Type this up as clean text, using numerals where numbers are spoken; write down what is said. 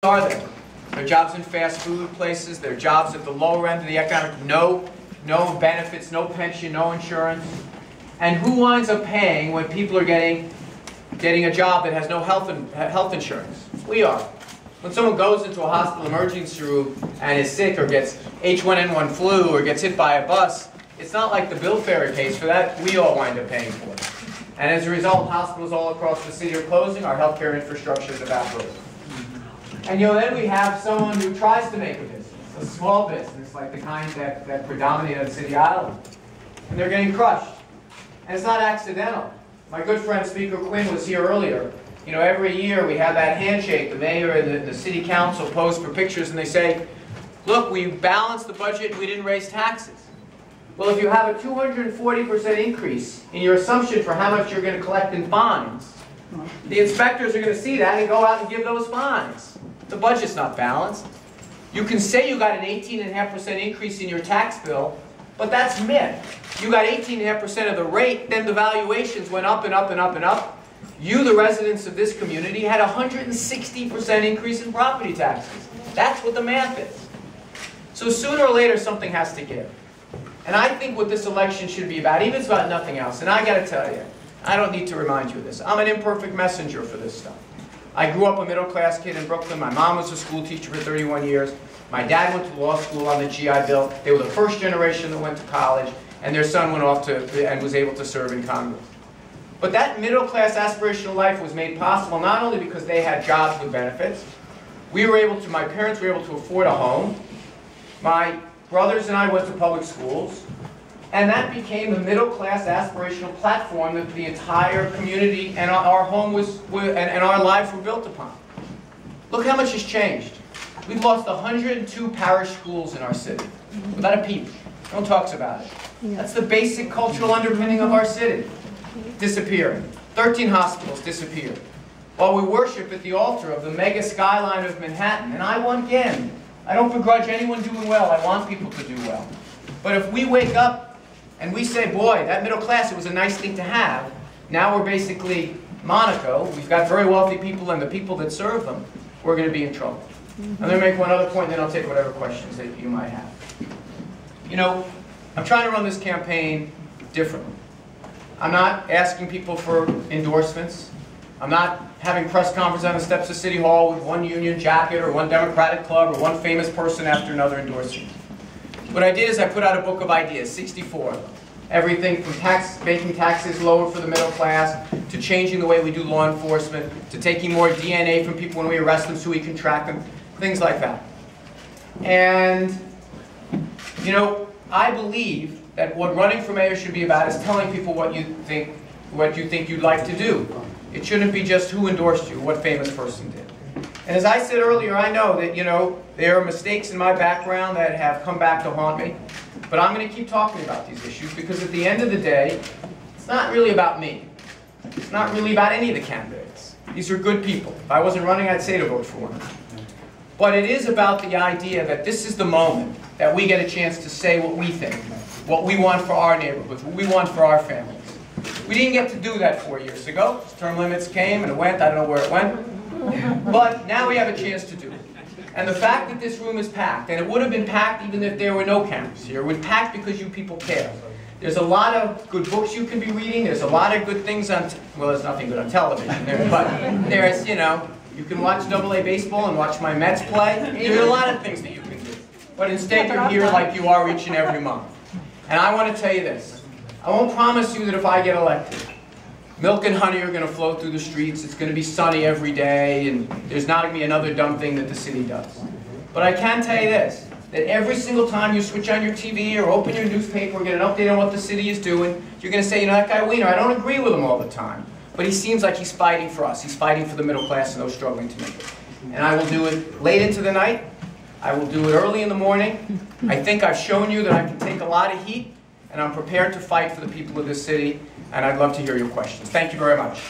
are there? There are jobs in fast food places, there are jobs at the lower end of the economic, no benefits, no pension, no insurance. And who winds up paying when people are getting a job that has no health insurance? We are. When someone goes into a hospital emergency room and is sick or gets H1N1 flu or gets hit by a bus, it's not like the Bill Ferry pays for that. We all wind up paying for it. And as a result, hospitals all across the city are closing. Our healthcare infrastructure is evaporating. And then we have someone who tries to make a business, a small business, like the kind that predominate on City Island. And they're getting crushed. And it's not accidental. My good friend Speaker Quinn was here earlier. You know, every year we have that handshake. The mayor and the city council pose for pictures and they say, look, we balanced the budget and we didn't raise taxes. Well, if you have a 240% increase in your assumption for how much you're going to collect in fines, the inspectors are going to see that and go out and give those fines. The budget's not balanced. You can say you got an 18.5% increase in your tax bill, but that's myth. You got 18.5% of the rate, then the valuations went up and up and up and up. You, the residents of this community, had a 160% increase in property taxes. That's what the math is. So sooner or later, something has to give. And I think what this election should be about, even if it's about nothing else, and I got to tell you, I don't need to remind you of this. I'm an imperfect messenger for this stuff. I grew up a middle-class kid in Brooklyn. My mom was a school teacher for 31 years. My dad went to law school on the GI Bill. They were the first generation that went to college, and their son went off and was able to serve in Congress. But that middle-class aspirational life was made possible not only because they had jobs with benefits. My parents were able to afford a home. My brothers and I went to public schools. And that became the middle-class aspirational platform that the entire community and our home and our lives were built upon. Look how much has changed. We've lost 102 parish schools in our city, without a peep. No one talks about it. That's the basic cultural underpinning of our city. Disappearing. 13 hospitals disappeared. While we worship at the altar of the mega skyline of Manhattan, and I don't begrudge anyone doing well. I want people to do well. But if we wake up and we say, boy, that middle class, it was a nice thing to have. Now we're basically Monaco. We've got very wealthy people and the people that serve them. We're going to be in trouble. I'm going to make one other point, and then I'll take whatever questions that you might have. You know, I'm trying to run this campaign differently. I'm not asking people for endorsements. I'm not having press conferences on the steps of City Hall with one union jacket or one Democratic club or one famous person after another endorsing. What I did is I put out a book of ideas, 64 of them. Everything from making taxes lower for the middle class, to changing the way we do law enforcement, to taking more DNA from people when we arrest them so we can track them, things like that. And, you know, I believe that what running for mayor should be about is telling people what you think you'd like to do. It shouldn't be just who endorsed you, what famous person did. And as I said earlier, I know that, you know, there are mistakes in my background that have come back to haunt me. But I'm going to keep talking about these issues because at the end of the day, it's not really about me. It's not really about any of the candidates. These are good people. If I wasn't running, I'd say to vote for one. But it is about the idea that this is the moment that we get a chance to say what we think, what we want for our neighborhoods, what we want for our families. We didn't get to do that 4 years ago. Term limits came and it went. I don't know where it went. But now we have a chance to do it. And the fact that this room is packed, and it would have been packed even if there were no cameras here, it was packed because you people care. There's a lot of good books you can be reading. There's a lot of good things on, well, there's nothing good on television there, but there's, you know, you can watch AA baseball and watch my Mets play. There's a lot of things that you can do. But instead you're here like you are each and every month. And I want to tell you this. I won't promise you that if I get elected, milk and honey are going to flow through the streets, it's going to be sunny every day, and there's not going to be another dumb thing that the city does. But I can tell you this, that every single time you switch on your TV or open your newspaper or get an update on what the city is doing, you're going to say, you know, that guy Weiner, I don't agree with him all the time, but he seems like he's fighting for us. He's fighting for the middle class and those struggling to make it. And I will do it late into the night. I will do it early in the morning. I think I've shown you that I can take a lot of heat, and I'm prepared to fight for the people of this city, and I'd love to hear your questions. Thank you very much.